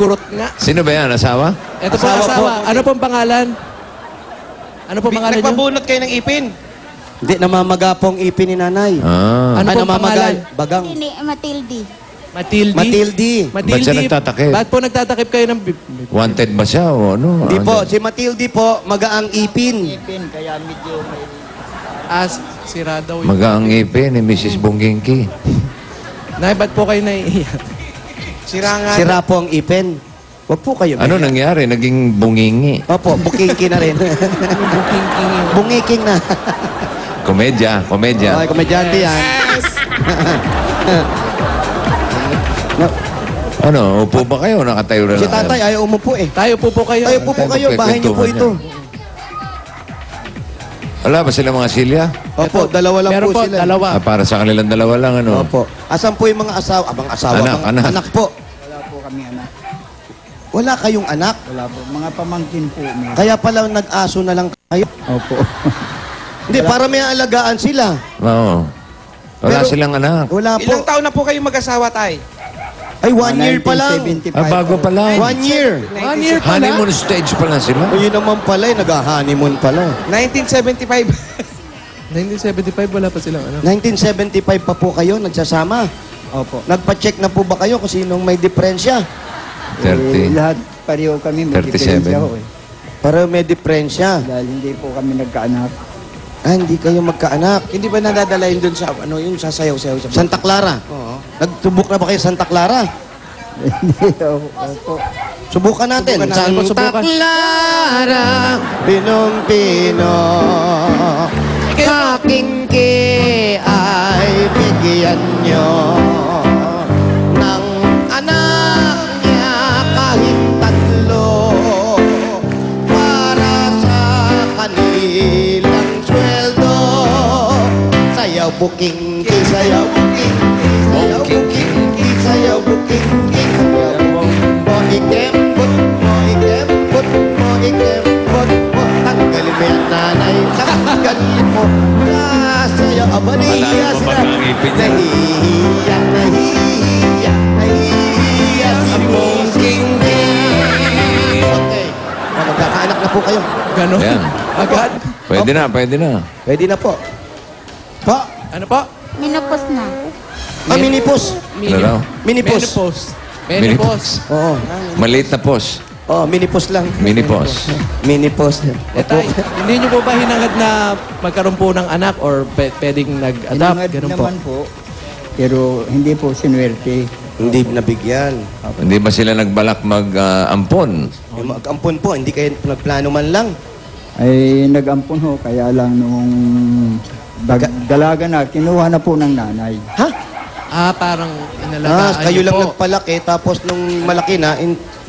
Kurot nga. Sino ba yan? Asawa? Ito po Asawa asawa. po. Ano pong pangalan? Ano pong pangalan niyo? Nagpabunot kayo ng ipin. Hindi, namamaga po ang ipin ni nanay. Ah. Ano Ay, pong namamaga. pangalan? Bagang. Matilde. Matilde. Matilde. Ba't siya nagtatakip? Ba't po nagtatakip kayo ng... Wanted ba siya o ano? Hindi po, si Matilde po, magaang ipin. Kaya medyo may... Sira daw yun. Magaang ipin ni Mrs. Bongingki. Nay, ba't po kayo naiiyak? Sira nga. Sira po ang ipin. Huwag po kayo. Ano nangyari? Naging bungingi. Opo, bukingki na rin. Buking-king yun. Bungiking na. Komedya, komedya. Okay, komedyante yan. Ano, upo ba kayo? Nakatayo na Si lang. tatay ayaw umupo eh. Tayo po kayo. Tayo po kayo, bahay niyo po ito. Wala ba sila mga silya? Opo, dalawa lang Meron po po, sila. dalawa. Ah, para sa kanilang dalawa lang, ano? Opo. Asan po yung mga asawa? Abang asawa, Anak. anak po. Wala po kami anak. Wala kayong anak? Wala po. Mga pamangkin po. May... Kaya pala nag-aso na lang kayo. Opo. Hindi, para may alagaan sila. Oo. Wala Pero- silang anak. Wala po. Ilang taon na po kayo mag-asawa, tay? Ay, 1 year pa lang. 1975 Ah, bago pa lang. 1 year. 1 year pa lang. Honeymoon stage pa lang sila. O yun naman pala, nag-honeymoon pala. 1975. 1975, wala pa silang ano. 1975 pa po kayo nagsasama. Opo. Nagpa-check na po ba kayo kung sinong may diferensya? 30. Lahat pareho kami may 37. diferensya ho eh. Para may diferensya. Dahil hindi po kami nagkaanak. Ah, hindi kayo magkaanak. Hindi ba nadadalayin doon sa ano yung sasayaw-sayaw sa Santa Clara. Oo. Nagtubok na ba kayo Santa Clara? Hindi opo. Subukan natin. Subukan natin po, Santa subukan. Clara, Pinong-Pino, aking ay bigyan nyo ng anak niya kahit tatlo para sa kanilang sweldo. Sayaw buking, sayaw buking, sayaw buking, sayaw buking, sayaw mo ikembot, mo ikembot, mo ikembot, mo tanggalin mo yan nanay, tanggalin mo. Sayaw, aba nahihiya sila. Nahihiya, nahihiya, nahihiya si buking. Okay. Magkakaanak na po kayo. Ganon. Ayan. Agad. Pwede na, pwede na. Pwede na po. Pa, Ano po? Minupos na. minipos. Ano raw? Minipos. Menopause. Menopause. Menopause. Oo. Maliit na pos. Oh, minipos lang. Mini pos. Minipos. Tay, hindi nyo po ba hinangad na magkaroon po ng anak or pwedeng nag-adapt? Hinangad Ganun po. naman po. Pero hindi po sinuwerte. Hindi nabigyan. Hindi ba sila nagbalak mag-ampon? Yung mag-ampon po, hindi kayo nagplano man lang. Ay nag-ampon ho. Kaya lang nung dalaga na, kinuha na po ng nanay. Ha? Parang inalagaan Kayo niyo lang po. nagpalaki, tapos nung malaki na,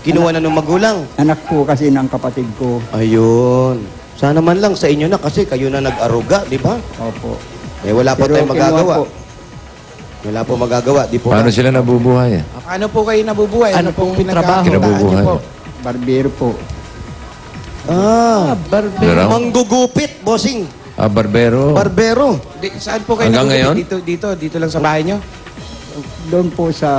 kinuha na ng magulang. Anak po kasi ng kapatid ko. Ayun. Sana man lang sa inyo na kasi kayo na nag-aruga, di ba? Opo. Eh, wala pa Pero tayong kinuha magagawa. po. Wala po magagawa. Di po Paano sila nabubuhay? Paano po kayo nabubuhay? Ano pong trabaho? Kinabubuhay. Barbero po. Barbero. Ano raw? Manggugupit, bossing. Barbero. Barbero. Saan po kayo Hanggang nagugupit? ngayon? Dito lang sa bahay nyo? Doon po sa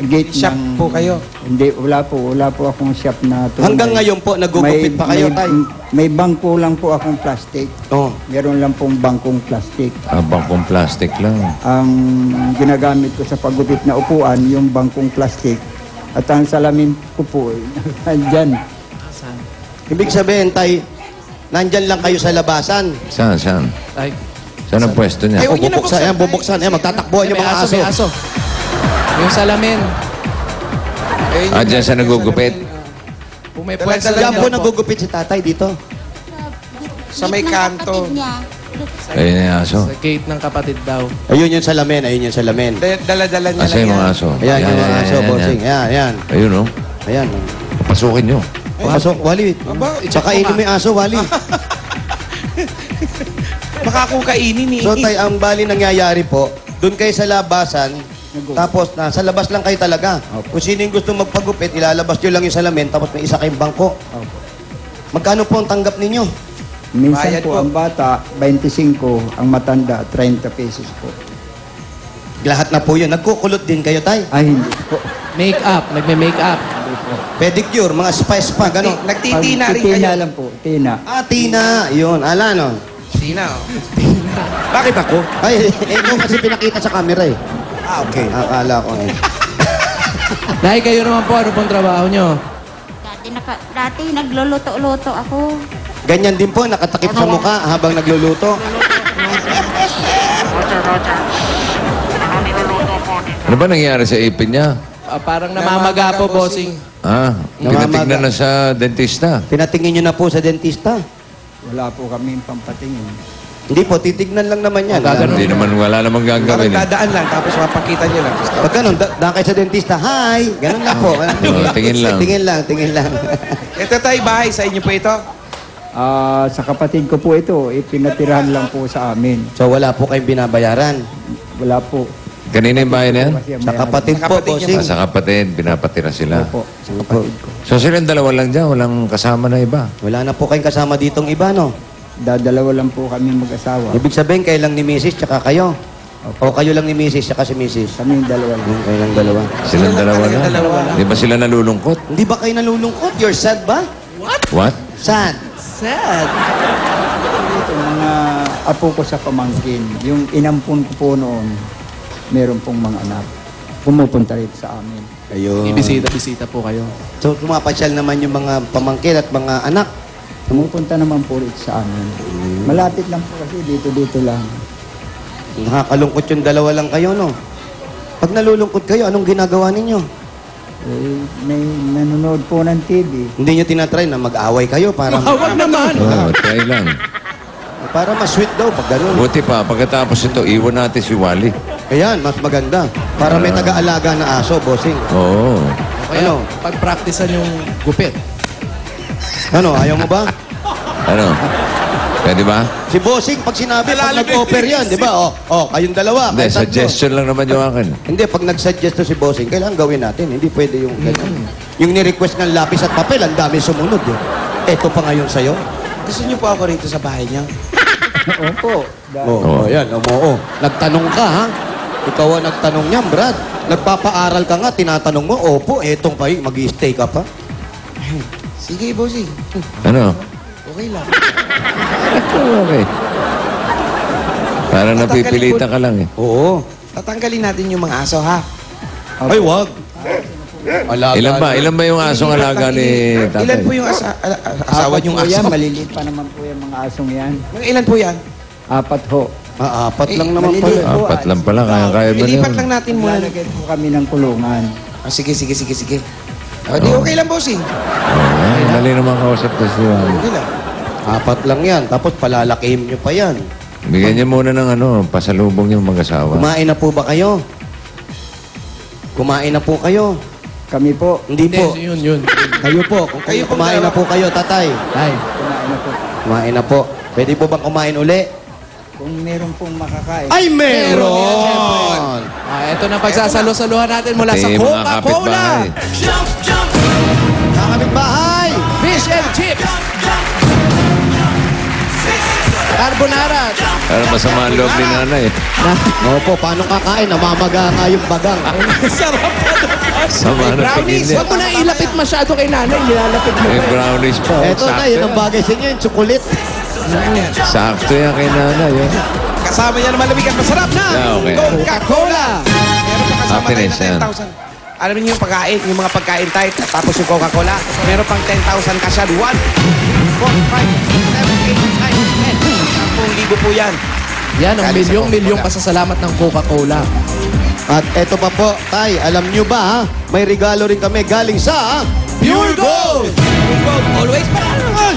gate Shop ng... po kayo? Hindi, wala po akong shop na tunay. Hanggang ngayon po, nagugupit pa kayo, tay? May bangko lang po akong plastic. Oh. Meron lang pong bangkong plastic. Bangkong plastic lang. Ang ginagamit ko sa paggupit na upuan, yung bangkong plastic. At ang salamin ko po, nandyan. Ibig sabihin, tay, nandyan lang kayo sa labasan. Saan? Saan? Ay, Saan ang pwesto niya? Ay, bubuksan. Magtatakbuhan yung mga aso. may aso. Yung salamin. Diyan sa nagugupit. Kung may pwesto Diyan po lang nagugupit si tatay dito. Sa may Gitna ng kanto. kapatid niya. Ayun yung aso. Sa gate ng kapatid daw. Ayun yung salamin, Dala-dala niya Asa lang yung mga yan. aso? Ayan yung mga aso, bossing. Ayan. Ayun, oh. Ayan. Pasukin nyo. Pasok, Wali. Aba, Baka inom yung aso, Wali. Baka kung kainin eh. So, tay, ang bali nangyayari po, doon kayo sa labasan, tapos sa labas lang kayo talaga. Kung sino yung gusto magpagupit, ilalabas nyo lang yung salamin, tapos may isa kayong bangko. Magkano po ang tanggap ninyo? Minsan Bayad po po. ang bata, 25, ang matanda, 30 pesos po. Lahat na po yun. Nagkukulot din kayo, tay. Ay, hindi po. Make-up. Nagme-make-up. Hindi Pedicure, mga spa, gano'n. Nagtitina rin Tina kayo. lang po, Tina. Ah, Tina. Yun, ala, no? Tina, oh. Bakit ako? Ay, ikaw kasi pinakita sa camera eh. Ah, okay. Akala ko eh. Nay, kayo naman po, ano pong trabaho nyo? Dati nagluluto-luto ako. Ganyan din po, nakatakip sa mukha habang nagluluto. Ano ba nangyari sa ipin niya? Parang namamaga po, bossing. Ah, Namamaga. pinatignan na sa dentista. Pinatingin nyo na po sa dentista. Wala po kami pampatingin. Hindi po, titignan lang naman yan. Hindi naman, wala namang Parang gagawin. dadaan lang, tapos mapakita nyo lang. Pag ganun, daan kayo sa dentista, hi! Ganun lang po. Tingin lang. Tingin lang. Ito tayo, bahay sa inyo po ito. Sa kapatid ko po ito, pinatirahan lang po sa amin. So wala po kayong binabayaran. Wala po. Kanina yung bahay na yan? Kasi ang Sa bayaran- kapatid Sa po, kapatid niya bossing. Sa kapatid, pinapatira sila. Opo, sa kapatid ko. So silang dalawa lang dyan, walang kasama na iba. Wala na po kayong kasama ditong iba, no? Dadalawa lang po kami mag-asawa. Ibig sabihin, kayo lang ni Mrs. tsaka kayo. O kayo lang ni Mrs. tsaka si Mrs. Kami yung dalawa lang. Kayo lang dalawa. Silang dalawa Silang lang. dalawa lang. Di ba sila nalulungkot? Hindi ba kayo nalulungkot? You're sad ba? What? Sad. Sad. Ito, mga apo ko sa pamangkin, yung inampun ko po noon, meron pong mga anak. Pumupunta rin sa amin. Ayun. Ibisita-bisita po kayo. So, pumapasyal naman yung mga pamangkin at mga anak. Pumupunta naman po rin sa amin. Malapit lang po kasi dito lang. Nakakalungkot yung dalawa lang kayo, no? Pag nalulungkot kayo, anong ginagawa ninyo? May nanonood po ng TV. Hindi nyo tinatry na mag-away kayo para, Huwag naman. Oh, try lang. para mas-sweet daw pag ganun. Buti pa, pagkatapos ito, iwan natin si Wally. Ayan, mas maganda. Para may taga-alaga na aso, bossing. Oo. Kaya, Ano? pag-practicean yung gupit. Ano, ayaw mo ba? Ano? Pwede ba? Si bossing, pag sinabi, pag nag-offer yan, di ba? Kayong dalawa. Hindi, kayong tatlo. suggestion lang naman yung akin. Hindi, pag nag-suggest to si bossing, kailangan gawin natin. Hindi pwede yung ganyan. Yung ni-request ng lapis at papel, ang dami sumunod. Ito pa ngayon sa'yo. Gusto niyo po ako rito sa bahay niyo? Opo. Oo. Yan, oo. Nagtanong ka, ha? Ikaw ang nagtanong niyan, Brad. Nagpapaaral ka nga, tinatanong mo, opo, etong pa, mag-i-stay ka pa. Sige, bossing. Ano? Okay lang. Okay. Parang napipilitan ka lang eh. Oo. Tatanggalin natin yung mga aso, ha? Ay, wag. Alaga Ilan ba yung asong alaga ni tatay? Ilan po yung asawa niyong po yan, aso? maliliit pa naman po yung mga asong yan. Mga ilan po yan? 4 ho. Apat lang naman maliliit pala. po. Apat lang pala, kaya ba Ilipat yun? lang natin muna. Lalagay po kami ng kulungan. Sige. O, di okay lang, bossing. Ay, mali naman kausap ko si Wally. Okay lang. 4 lang yan. Tapos palalakihin nyo pa yan. Bigyan niya muna ng pasalubong yung mag-asawa. Kumain na po ba kayo? Kumain na po kayo? Kami po, Hindi po. Yun. Kayo po. Kung Kayo pong kumain na dalawa. po kayo, tatay. Ay, kumain na po. Kumain na po. Pwede po bang kumain uli? Kung meron pong makakain. Ay, meron! Ito na pagsasalo-saluhan natin mula sa Pati mga Coca-Cola. kapitbahay. Kakabit bahay! Fish and chips. Carbonara. Para masama ang loob ni nanay. Opo, paano kakain? Namamaga nga yung bagang. Sarap pa doon. Sama na Brownies. tingin Huwag mo na ilapit masyado kay nanay. Nilalapit mo May pa. brownies pa. Eto na, yun ang bagay sa inyo, yung tsukulit. Sakto yan kay nanay. Eh. Kasama niya na malamig at masarap na Yeah, okay. Coca-Cola. Meron pa kasama tayo Happiness yan. na 10,000. Alam niyo yung pagkain, yung mga pagkain tayo, tapos yung Coca-Cola, meron pang 10,000 kasyan. 1, 4, 5, 7, 8, 9, 10. 10,000 po yan. Yan ang Galing sa milyong-milyong Coca-Cola. pasasalamat ng Coca-Cola. At eto pa po, Tay, alam nyo ba, ha? May regalo rin kami galing sa Pure Gold! Pure Gold, always panahon.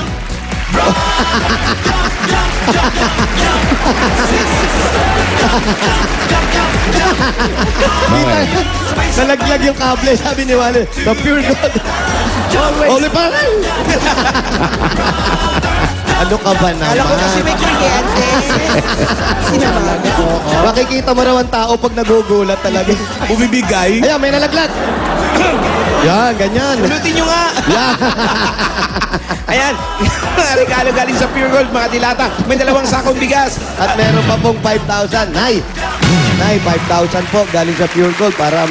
Bakit? Nalaglag yung kable, sabi ni Wally. The Pure Gold. Always pa rin. Ano ka ba naman? Alam ko kasi may kuryente. Sinamaga. Makikita mo raw ang tao pag nagugulat talaga. Bumibigay. Ayan, may nalaglag. Yan, ganyan. Pulutin nyo nga. Yan. Ayan. Mga regalo galing sa Pure Gold, mga dilata. May 2 sakong bigas. At meron pa pong 5,000. Nay, 5,000 po galing sa Pure Gold para